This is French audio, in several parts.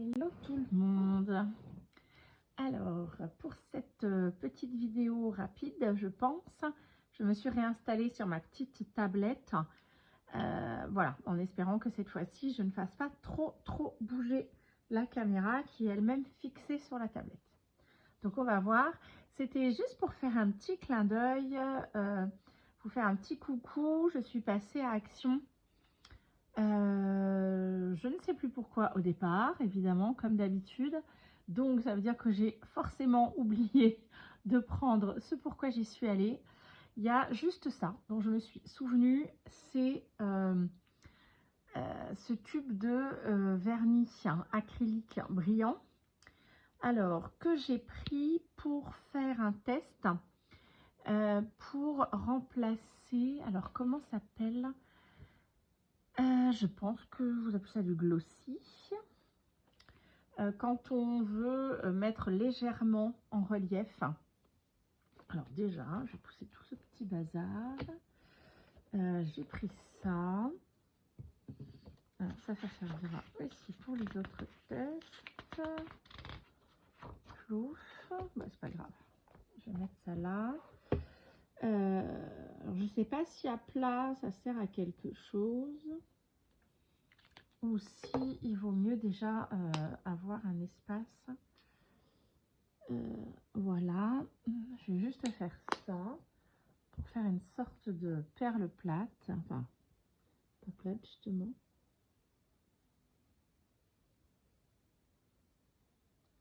Hello tout le monde. Alors pour cette petite vidéo rapide, je pense, je me suis réinstallée sur ma petite tablette. Voilà, en espérant que cette fois-ci, je ne fasse pas trop bouger la caméra qui est elle-même fixée sur la tablette. Donc on va voir. C'était juste pour faire un petit clin d'œil, vous faire un petit coucou. Je suis passée à Action. Je ne sais plus pourquoi au départ, évidemment, comme d'habitude. Donc, ça veut dire que j'ai forcément oublié de prendre ce pourquoi j'y suis allée. Il y a juste ça dont je me suis souvenue, c'est ce tube de vernis acrylique brillant. Alors, que j'ai pris pour faire un test, pour remplacer, alors comment ça s'appelle ? Je pense que vous appelez ça du glossy. Quand on veut mettre légèrement en relief. Alors déjà, je vais pousser tout ce petit bazar. J'ai pris ça. Alors ça servira aussi pour les autres tests. Plouf. Bah, c'est pas grave. Je vais mettre ça là. Alors je sais pas si à plat ça sert à quelque chose. Ou si il vaut mieux déjà avoir un espace. Voilà, je vais juste faire ça pour faire une sorte de perle plate, enfin pas plate justement.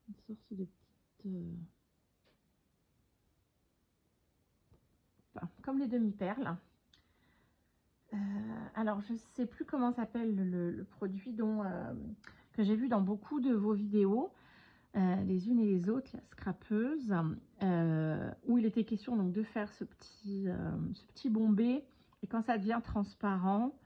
Une sorte de petite, enfin, comme les demi-perles. Alors je sais plus comment s'appelle le produit que j'ai vu dans beaucoup de vos vidéos. Les unes et les autres, la scrapeuse, où il était question donc de faire ce petit bombé, et quand ça devient transparent,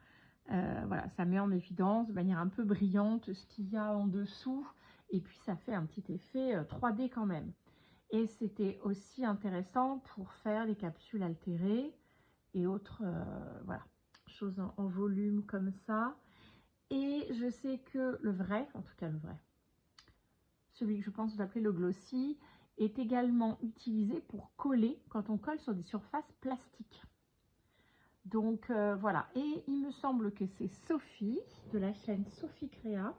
voilà, ça met en évidence de manière un peu brillante ce qu'il y a en dessous, et puis ça fait un petit effet 3D quand même. Et c'était aussi intéressant pour faire les capsules altérées et autres voilà, choses en volume comme ça. Et je sais que le vrai, en tout cas le vrai, celui que je pense d'appeler le glossy, est également utilisé pour coller quand on colle sur des surfaces plastiques. Donc voilà, et il me semble que c'est Sophie de la chaîne Sophie Créa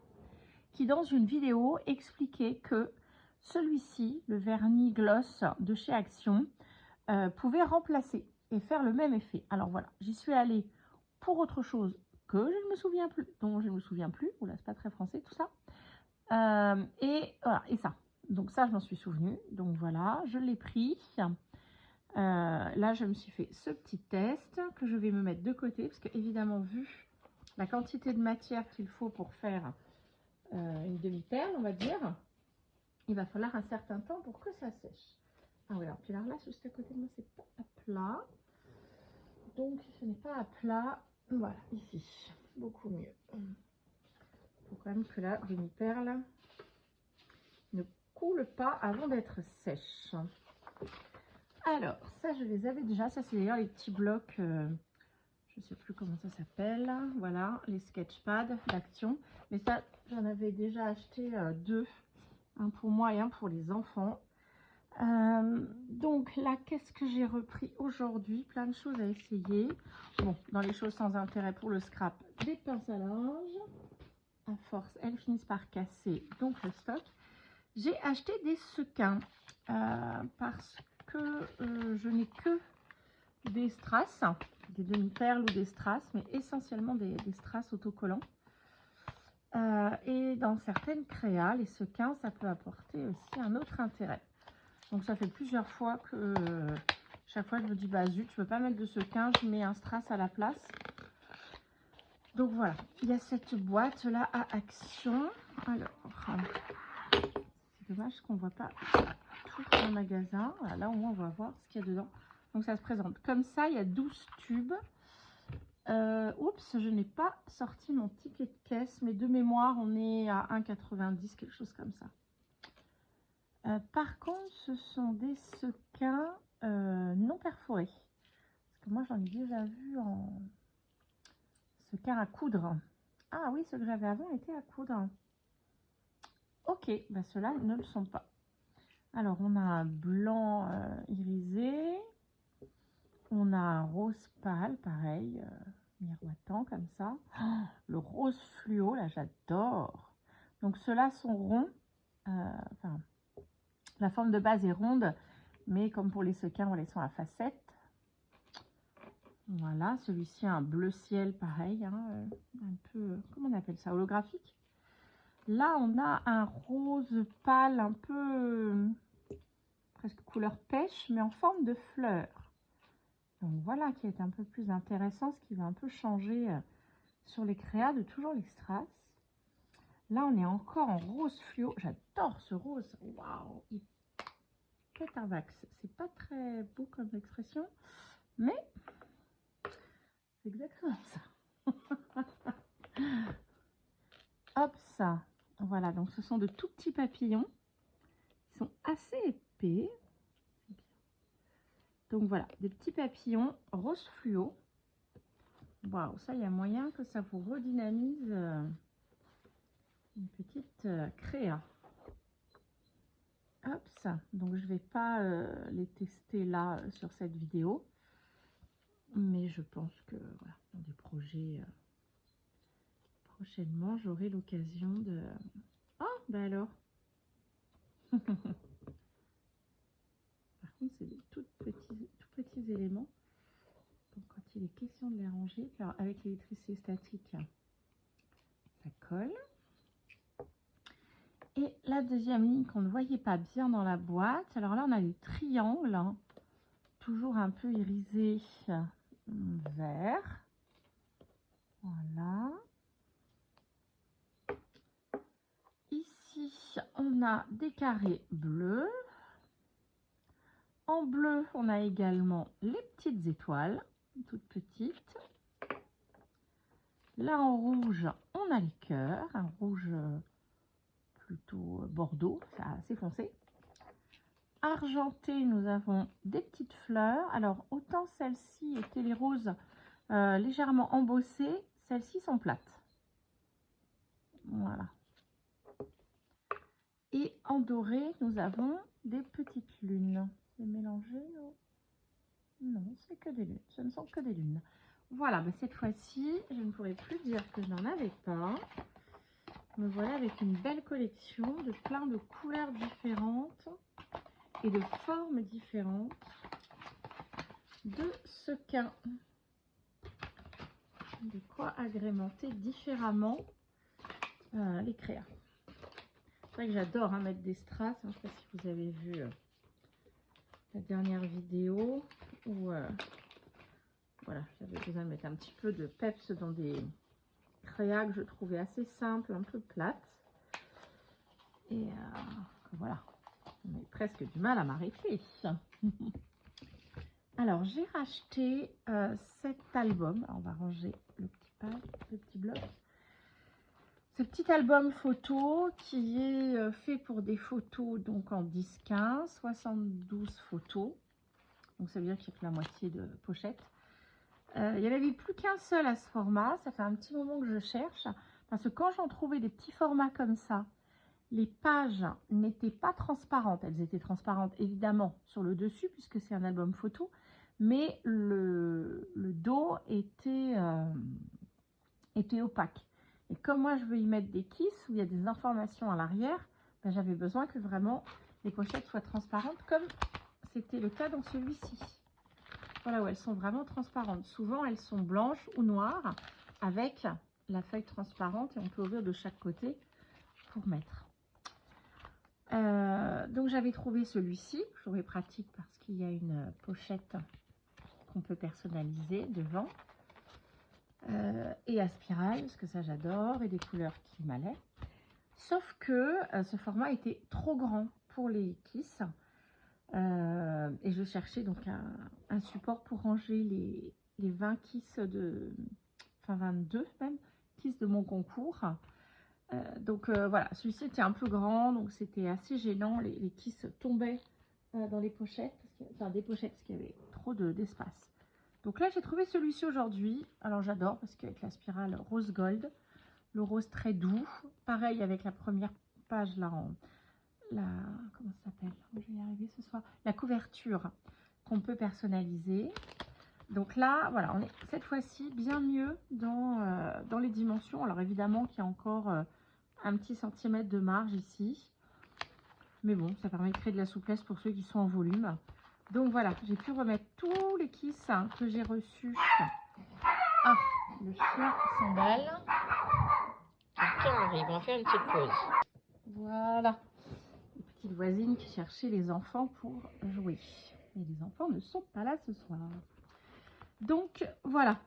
qui dans une vidéo expliquait que celui-ci, le vernis gloss de chez Action, pouvait remplacer et faire le même effet. Alors voilà, j'y suis allée pour autre chose que je ne me souviens plus, dont je ne me souviens plus, oula c'est pas très français tout ça. Et voilà, et ça. Donc ça, je m'en suis souvenue. Donc voilà, je l'ai pris. Là, je me suis fait ce petit test que je vais me mettre de côté parce que évidemment, vu la quantité de matière qu'il faut pour faire une demi-perle, on va dire, il va falloir un certain temps pour que ça sèche. Ah oui, alors puis là, juste à côté de moi, c'est pas à plat. Donc, ce n'est pas à plat. Voilà, ici, beaucoup mieux. Il faut quand même que la demi-perle ne coule pas avant d'être sèche. Alors, ça, je les avais déjà. Ça, c'est d'ailleurs les petits blocs, je ne sais plus comment ça s'appelle. Voilà, les sketchpads d'Action. Mais ça, j'en avais déjà acheté deux. Un pour moi et un pour les enfants. Donc là, qu'est-ce que j'ai repris aujourd'hui? Plein de choses à essayer. Bon, dans les choses sans intérêt pour le scrap, des pinces à linge. À force, elles finissent par casser, donc le stock. J'ai acheté des sequins parce que je n'ai que des strass, des demi-perles ou des strass, mais essentiellement des strass autocollants. Et dans certaines créas, les sequins, ça peut apporter aussi un autre intérêt. Donc ça fait plusieurs fois que chaque fois je me dis bah zut, je ne peux pas mettre de sequins, je mets un strass à la place. Donc voilà, il y a cette boîte là à Action. Alors, c'est dommage qu'on ne voit pas tout le magasin. Voilà, là au moins on va voir ce qu'il y a dedans. Donc ça se présente comme ça, il y a 12 tubes. Oups, je n'ai pas sorti mon ticket de caisse, mais de mémoire on est à 1,90, quelque chose comme ça. Par contre, ce sont des sequins non perforés. Parce que moi j'en ai déjà vu en sequin à coudre. Ah oui, ce que j'avais avant était à coudre. Ok, bah ceux-là ne le sont pas. Alors, on a un blanc irisé. On a un rose pâle, pareil, miroitant comme ça. Oh, le rose fluo, là, j'adore. Donc, ceux-là sont ronds. Enfin, la forme de base est ronde, mais comme pour les sequins, on les sent à facettes. Voilà, celui-ci a un bleu ciel, pareil, hein, un peu, comment on appelle ça, holographique. Là, on a un rose pâle, un peu, presque couleur pêche, mais en forme de fleur. Donc voilà, qui est un peu plus intéressant, ce qui va un peu changer sur les créas de toujours les strass. Là, on est encore en rose fluo. J'adore ce rose. Waouh, il pète un vax. C'est pas très beau comme expression, mais c'est exactement ça. Hop, ça. Voilà, donc ce sont de tout petits papillons. Ils sont assez épais. Donc voilà, des petits papillons rose fluo. Waouh, ça, il y a moyen que ça vous redynamise une petite créa. Hop, ça. Donc, je vais pas les tester là sur cette vidéo. Mais je pense que voilà, dans des projets prochainement, j'aurai l'occasion de... Oh, bah alors. Par contre, c'est des tout petits éléments. Donc, quand il est question de les ranger, alors avec l'électricité statique, ça colle. Et la deuxième ligne qu'on ne voyait pas bien dans la boîte, alors là, on a des triangles, hein, toujours un peu irisés vert. Voilà. Ici, on a des carrés bleus. En bleu, on a également les petites étoiles, toutes petites. Là, en rouge, on a les cœurs, un rouge plutôt bordeaux, c'est assez foncé. Argenté, nous avons des petites fleurs. Alors, autant celles-ci étaient les roses légèrement embossées, celles-ci sont plates. Voilà. Et en doré, nous avons des petites lunes. C'est mélangé, non? Non, c'est que des lunes. Ce ne sont que des lunes. Voilà, bah cette fois-ci, je ne pourrais plus dire que je n'en avais pas. Me voilà avec une belle collection de plein de couleurs différentes et de formes différentes de sequins. De quoi agrémenter différemment les créas. C'est vrai que j'adore mettre des strass. Je ne sais pas si vous avez vu la dernière vidéo où voilà, j'avais besoin de mettre un petit peu de peps dans des créas que je trouvais assez simples, un peu plates. Et voilà, on a presque du mal à m'arrêter. Alors, j'ai racheté cet album. Alors, on va ranger le petit bloc. Ce petit album photo qui est fait pour des photos donc en 10-15, 72 photos. Donc, ça veut dire qu'il y a que la moitié de pochette. Il n'y en avait plus qu'un seul à ce format. Ça fait un petit moment que je cherche. Parce que quand j'en trouvais des petits formats comme ça, les pages n'étaient pas transparentes. Elles étaient transparentes évidemment sur le dessus puisque c'est un album photo. Mais le dos était opaque. Et comme moi, je veux y mettre des kisses où il y a des informations à l'arrière, ben, j'avais besoin que vraiment les pochettes soient transparentes comme c'était le cas dans celui-ci. Voilà, où elles sont vraiment transparentes. Souvent, elles sont blanches ou noires avec la feuille transparente et on peut ouvrir de chaque côté pour mettre. Donc, j'avais trouvé celui-ci. Je trouvais pratique parce qu'il y a une pochette qu'on peut personnaliser devant. Et à spirale, parce que ça j'adore, et des couleurs qui m'allaient. Sauf que ce format était trop grand pour les kisses. Et je cherchais donc un support pour ranger les 20 kisses de... Enfin 22 même, kisses de mon concours. Donc voilà, celui-ci était un peu grand, donc c'était assez gênant. Les kisses tombaient dans les pochettes, enfin des pochettes, parce qu'il y avait trop d'espace. Donc là, j'ai trouvé celui-ci aujourd'hui. Alors, j'adore parce qu'avec la spirale rose gold, le rose très doux. Pareil avec la première page là en comment ça s'appelle? Je vais y arriver ce soir. La couverture qu'on peut personnaliser. Donc là, voilà, on est cette fois-ci bien mieux dans les dimensions. Alors évidemment qu'il y a encore un petit centimètre de marge ici. Mais bon, ça permet de créer de la souplesse pour ceux qui sont en volume. Donc voilà, j'ai pu remettre tous les kisses que j'ai reçus. Ah, le chien s'emballe. Après, on arrive, on va faire une petite pause. Voilà. Les petites voisines qui cherchaient les enfants pour jouer. Et les enfants ne sont pas là ce soir. Donc voilà,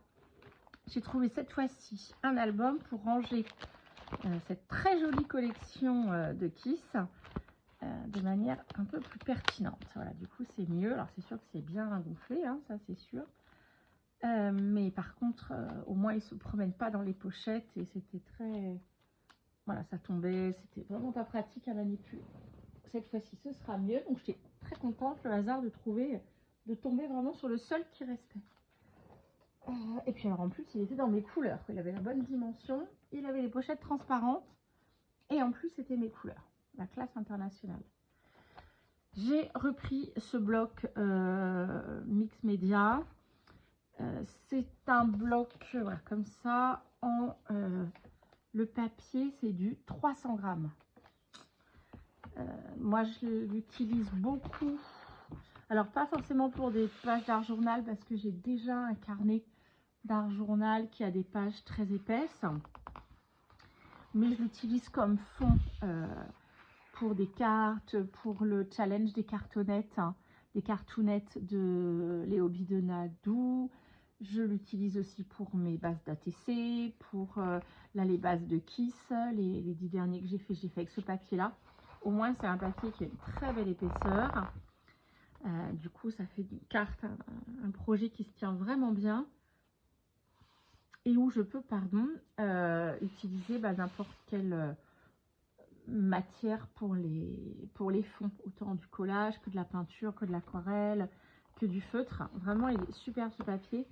j'ai trouvé cette fois-ci un album pour ranger cette très jolie collection de Kiss de manière un peu plus pertinente. Voilà, du coup c'est mieux. Alors c'est sûr que c'est bien gonflé, hein, ça c'est sûr. Mais par contre, au moins ils se promènent pas dans les pochettes et c'était très... Voilà, ça tombait, c'était vraiment pas pratique à manipuler. Cette fois-ci ce sera mieux, donc j'étais très contente, le hasard de tomber vraiment sur le seul qui restait. Et puis alors en plus il était dans mes couleurs, il avait la bonne dimension, il avait les pochettes transparentes et en plus c'était mes couleurs, la classe internationale. J'ai repris ce bloc mix média, c'est un bloc voilà, comme ça, le papier c'est du 300 grammes. Moi je l'utilise beaucoup, alors pas forcément pour des pages d'art journal parce que j'ai déjà un carnet d'art journal qui a des pages très épaisses, mais je l'utilise comme fond pour des cartes, pour le challenge des cartonnettes, hein, des cartounettes de Léo Bidonadou. Je l'utilise aussi pour mes bases d'ATC, pour là les bases de Kiss, les 10 derniers que j'ai fait avec ce papier là. Au moins c'est un papier qui a une très belle épaisseur. Du coup ça fait une carte, un projet qui se tient vraiment bien. Et où je peux, utiliser n'importe quelle matière pour les fonds, autant du collage que de la peinture, que de l'aquarelle, que du feutre. Vraiment, il est super ce papier.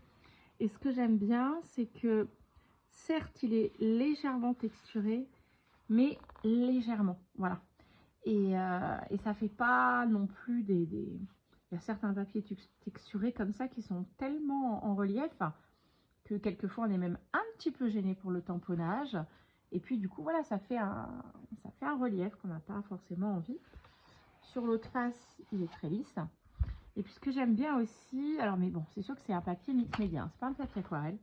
Et ce que j'aime bien, c'est que certes, il est légèrement texturé, mais légèrement, voilà. Et ça fait pas non plus il y a certains papiers texturés comme ça qui sont tellement en relief que quelquefois on est même un petit peu gêné pour le tamponnage. Et puis du coup, voilà, ça fait un relief qu'on n'a pas forcément envie. Sur l'autre face, il est très lisse. Et puis ce que j'aime bien aussi, alors mais bon, c'est sûr que c'est un papier mix média, hein, c'est pas un papier aquarelle.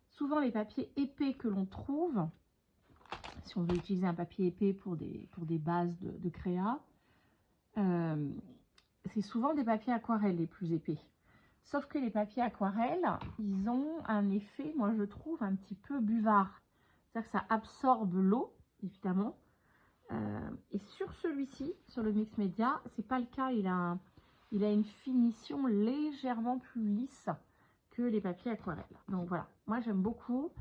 Souvent les papiers épais que l'on trouve, si on veut utiliser un papier épais pour des bases de créa, c'est souvent des papiers aquarelles les plus épais. Sauf que les papiers aquarelles, ils ont un effet, moi je trouve, un petit peu buvard. C'est-à-dire que ça absorbe l'eau, évidemment. Et sur celui-ci, sur le mix média, c'est pas le cas. Il a une finition légèrement plus lisse que les papiers aquarelles. Donc voilà, moi j'aime beaucoup.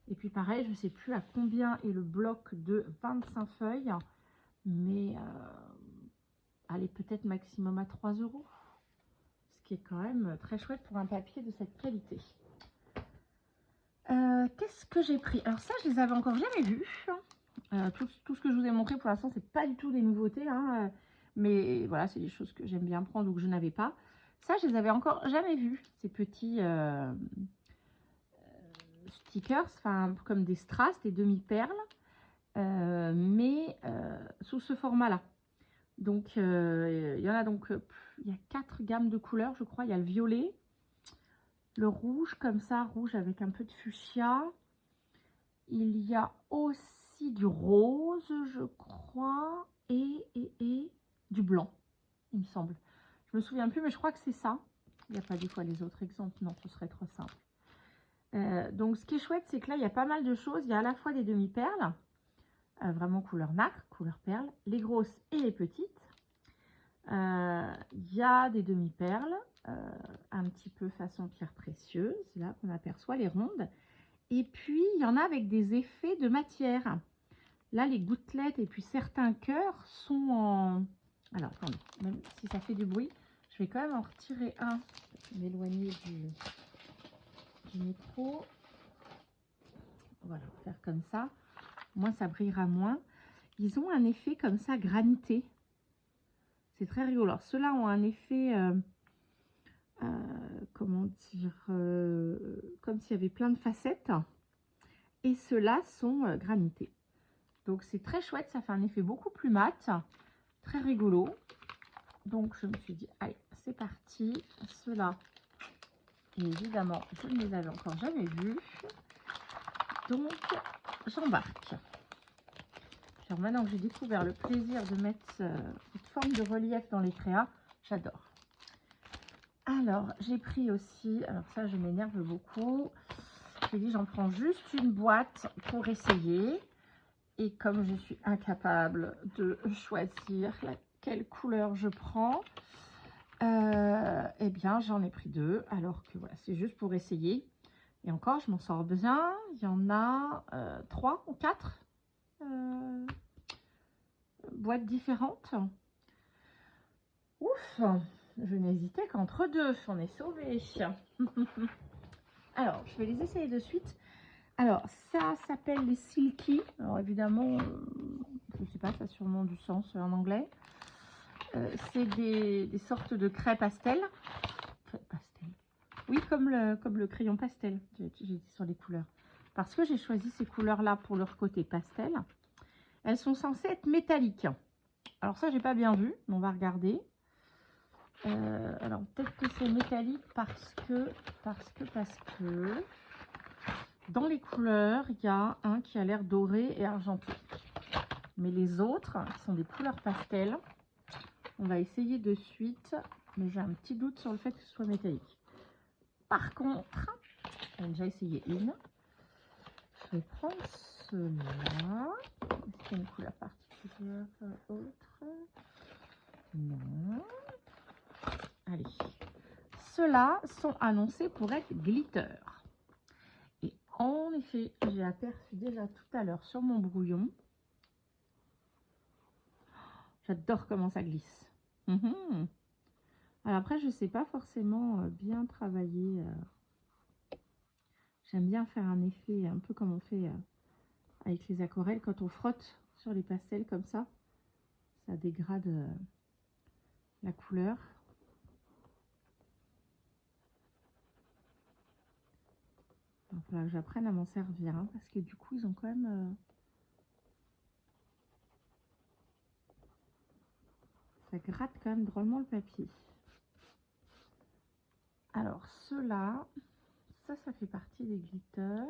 Et puis pareil, je ne sais plus à combien est le bloc de 25 feuilles, mais allez, peut-être maximum à 3 €. Ce qui est quand même très chouette pour un papier de cette qualité. Qu'est-ce que j'ai pris? Alors ça, je les avais encore jamais vus. Tout ce que je vous ai montré pour l'instant, c'est pas du tout des nouveautés, hein, mais voilà, c'est des choses que j'aime bien prendre ou que je n'avais pas. Ça, je les avais encore jamais vus, ces petits stickers, enfin comme des strass, des demi-perles, mais sous ce format-là. Donc, il y en a donc, il y a 4 gammes de couleurs, je crois. Il y a le violet, le rouge, comme ça, rouge avec un peu de fuchsia. Il y a aussi du rose, je crois, et du blanc, il me semble. Je me souviens plus, mais je crois que c'est ça. Il n'y a pas des fois les autres exemples, non, ce serait trop simple. Donc, ce qui est chouette, c'est que là, il y a pas mal de choses. Il y a à la fois des demi-perles, vraiment couleur nacre, couleur perle, les grosses et les petites. Il y a des demi-perles, un petit peu façon pierre précieuse, là qu'on aperçoit les rondes. Et puis, il y en a avec des effets de matière. Là, les gouttelettes et puis certains cœurs sont en... Alors, attendez, même si ça fait du bruit, je vais quand même en retirer un. M'éloigner du micro. Voilà, faire comme ça. Au moins, ça brillera moins. ils ont un effet comme ça granité. C'est très rigolo. Alors, ceux-là ont un effet, comment dire, comme s'il y avait plein de facettes. Et ceux-là sont granités. Donc, c'est très chouette. Ça fait un effet beaucoup plus mat. Très rigolo. Donc, je me suis dit, allez, c'est parti. Ceux-là, évidemment, je ne les avais encore jamais vus. Donc, j'embarque. Alors maintenant que j'ai découvert le plaisir de mettre cette forme de relief dans les créas, j'adore. Alors, j'ai pris aussi, alors ça je m'énerve beaucoup, j'ai dit j'en prends juste une boîte pour essayer. Et comme je suis incapable de choisir quelle couleur je prends, eh bien j'en ai pris deux, alors que voilà, c'est juste pour essayer. Et encore, je m'en sors bien, il y en a 3 ou 4 boîtes différentes. Ouf, je n'hésitais qu'entre deux, on est sauvé. Alors, je vais les essayer de suite. Alors, ça s'appelle les Silky. Alors, évidemment, je ne sais pas, ça a sûrement du sens en anglais. C'est des sortes de craies pastel. Pastel. Oui, comme le crayon pastel, j'ai dit sur les couleurs. Parce que j'ai choisi ces couleurs-là pour leur côté pastel. Elles sont censées être métalliques. Alors ça, j'ai pas bien vu, mais on va regarder. Alors peut-être que c'est métallique parce que dans les couleurs, il y a un qui a l'air doré et argenté. Mais les autres, qui sont des couleurs pastel, on va essayer de suite, mais j'ai un petit doute sur le fait que ce soit métallique. Par contre, j'ai déjà essayé une. Je vais prendre ceux-là. Est-ce qu'il y a une couleur particulière autre? Non. Allez. Ceux-là sont annoncés pour être glitter. Et en effet, j'ai aperçu déjà tout à l'heure sur mon brouillon. J'adore comment ça glisse. Alors après, je ne sais pas forcément bien travailler. J'aime bien faire un effet un peu comme on fait avec les aquarelles. Quand on frotte sur les pastels comme ça dégrade la couleur. Il va falloir que j'apprenne à m'en servir, hein, parce que du coup, ils ont quand même... ça gratte quand même drôlement le papier. Alors, ceux-là, ça fait partie des glitters.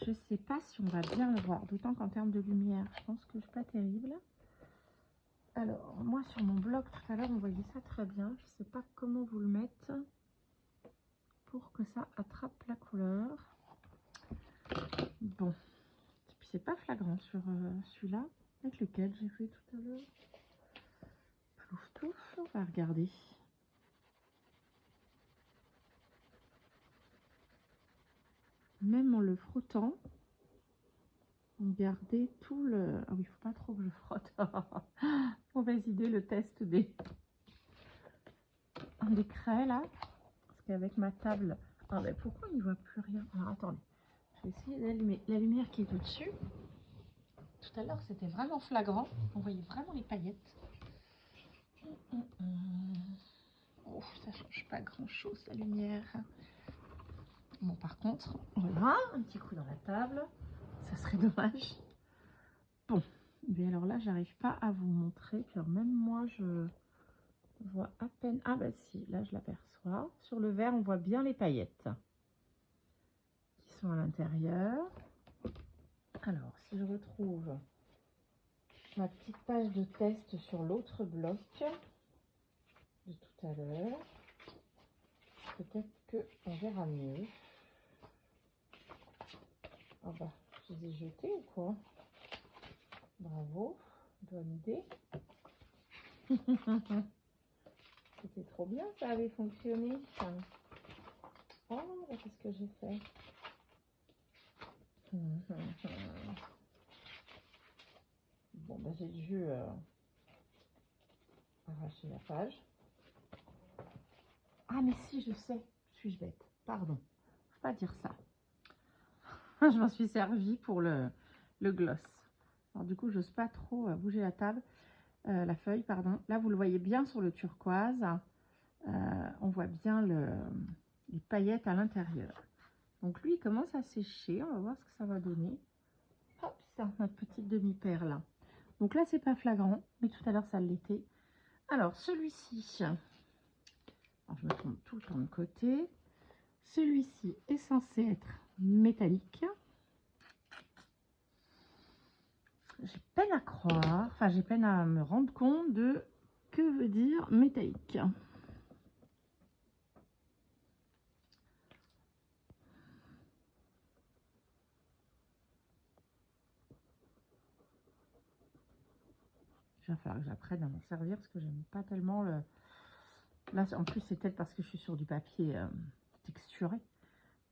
Je sais pas si on va bien le voir, d'autant qu'en termes de lumière, je pense que c'est pas terrible. Alors, moi, sur mon blog, tout à l'heure, on voyait ça très bien. Je sais pas comment vous le mettre pour que ça attrape la couleur. Bon, et puis c'est pas flagrant sur celui-là, avec lequel j'ai fait tout à l'heure. Plouf, plouf, on va regarder. Même en le frottant, on gardait tout le... Ah oui, il faut pas trop que je frotte. Mauvaise idée, le test des craies, là. Parce qu'avec ma table... Ah ben pourquoi on n'y voit plus rien? Alors, attendez. Je vais essayer d'allumer la lumière qui est au-dessus. Tout à l'heure, c'était vraiment flagrant. On voyait vraiment les paillettes. Oh, ça change pas grand-chose, la lumière. Bon, par contre, voilà, un petit coup dans la table. Ça serait dommage. Bon, mais alors là, j'arrive pas à vous montrer. Puis alors même moi, je vois à peine... Ah bah si, là, je l'aperçois. Sur le verre, on voit bien les paillettes qui sont à l'intérieur. Alors, si je retrouve ma petite page de test sur l'autre bloc de tout à l'heure, peut-être qu'on verra mieux. Ah bah, je les ai jetés ou quoi? Bravo, bonne idée. C'était trop bien, ça avait fonctionné. Oh, bah, qu'est-ce que j'ai fait? Bon, bah, j'ai dû arracher la page. Ah, mais si, je sais. Suis-je bête? Pardon. Faut pas dire ça. Je m'en suis servi pour le gloss. Alors du coup, j'ose pas trop bouger la table, la feuille, pardon. Là, vous le voyez bien sur le turquoise. On voit bien les paillettes à l'intérieur. Donc lui, il commence à sécher. On va voir ce que ça va donner. Hop, c'est notre petite demi-perle. Donc là, c'est pas flagrant, mais tout à l'heure, ça l'était. Alors, celui-ci, je me tourne tout le temps de côté. Celui-ci est censé être métallique. J'ai peine à croire, enfin j'ai peine à me rendre compte de que veut dire métallique. Il va falloir que j'apprenne à m'en servir parce que j'aime pas tellement le... Là en plus c'est peut-être parce que je suis sur du papier texturé.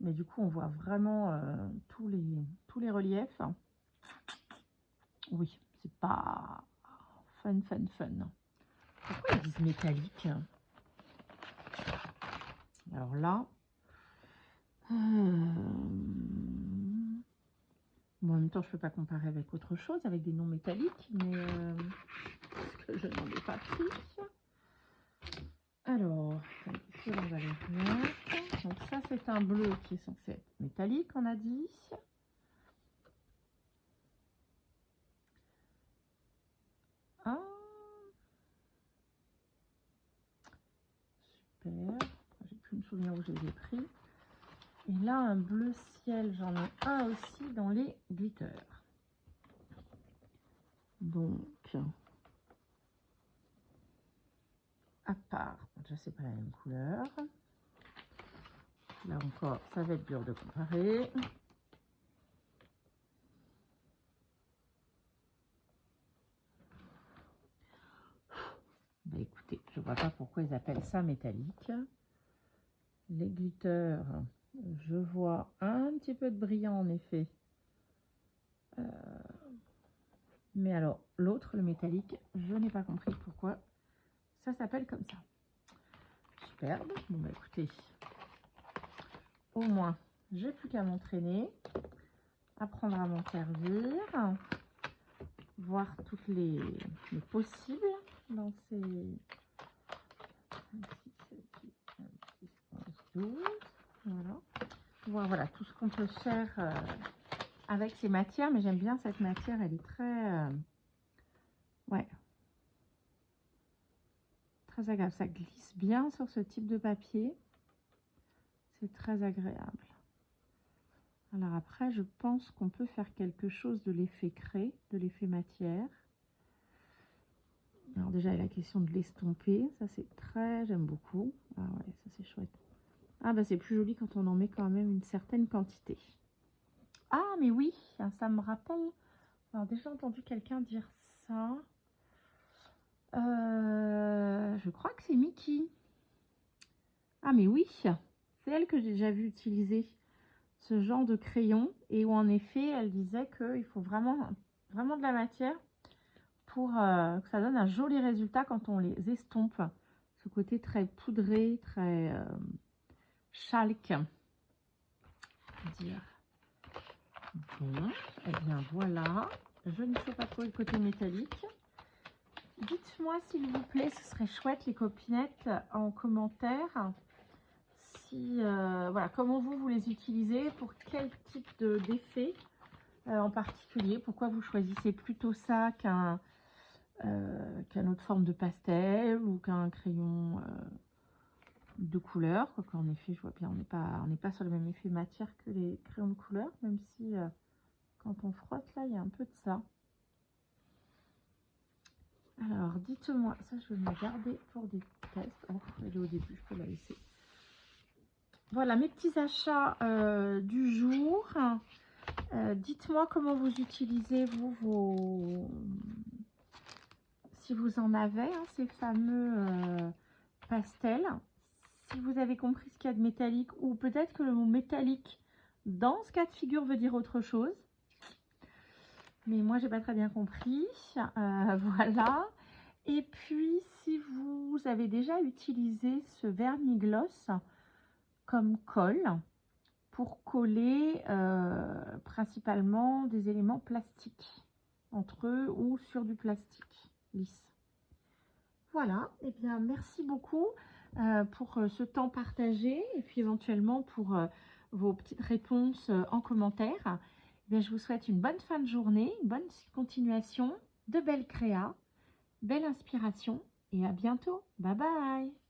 Mais du coup on voit vraiment tous les reliefs. Oui, c'est pas fun. Pourquoi ils disent métallique? Alors là... Bon, en même temps, je ne peux pas comparer avec autre chose, avec des noms métalliques, mais parce que je n'en ai pas pris. Alors, ici, on va les remettre. Donc ça, c'est un bleu qui est censé être métallique, on a dit. Ah, super. J'ai plus me souvenir où je les ai pris. Et là, un bleu ciel, j'en ai un aussi dans les glitters. Donc, à part, déjà c'est pas la même couleur. Là encore, ça va être dur de comparer. Bah écoutez, je vois pas pourquoi ils appellent ça métallique. Les glitters, je vois un petit peu de brillant en effet. Mais alors, l'autre, le métallique, je n'ai pas compris pourquoi ça s'appelle comme ça. Superbe. Bon bah écoutez, au moins, j'ai plus qu'à m'entraîner, apprendre à m'en servir, voir toutes les possibles dans ces 12, voilà tout ce qu'on peut faire avec ces matières, mais j'aime bien cette matière, elle est très ouais, très agréable, ça glisse bien sur ce type de papier, c'est très agréable. Alors après, je pense qu'on peut faire quelque chose de l'effet craie, de l'effet matière. Alors déjà, il y a la question de l'estomper, ça c'est très, j'aime beaucoup. Ah ouais, ça c'est chouette. Ah bah c'est plus joli quand on en met quand même une certaine quantité. Ah mais oui, ça me rappelle, alors déjà entendu quelqu'un dire ça. Je crois que c'est Mickey. Ah mais oui, c'est elle que j'ai déjà vu utiliser ce genre de crayon et où en effet elle disait qu'il faut vraiment de la matière pour que ça donne un joli résultat quand on les estompe. Ce côté très poudré, très chalk. Dire. Bon, et bien voilà, je ne sais pas trop le côté métallique. Dites-moi s'il vous plaît, ce serait chouette les copinettes en commentaire. Si, voilà, comment vous les utilisez, pour quel type d'effet en particulier, pourquoi vous choisissez plutôt ça qu'une autre forme de pastel ou qu'un crayon de couleur. En effet, je vois bien, on n'est pas sur le même effet matière que les crayons de couleur, même si quand on frotte là, il y a un peu de ça. Alors, dites-moi, ça je vais me garder pour des tests. Oh, elle est au début, je peux la laisser. Voilà mes petits achats du jour. Dites-moi comment vous utilisez vos... Si vous en avez, hein, ces fameux pastels. Si vous avez compris ce qu'il y a de métallique, ou peut-être que le mot métallique, dans ce cas de figure, veut dire autre chose. Mais moi, j'ai pas très bien compris. Voilà. Et puis, si vous avez déjà utilisé ce vernis-gloss comme colle pour coller principalement des éléments plastiques. entre eux ou sur du plastique lisse. Voilà, et bien merci beaucoup pour ce temps partagé et puis éventuellement pour vos petites réponses en commentaire. Eh bien, je vous souhaite une bonne fin de journée, une bonne continuation, de belles créas, belle inspiration et à bientôt. Bye bye!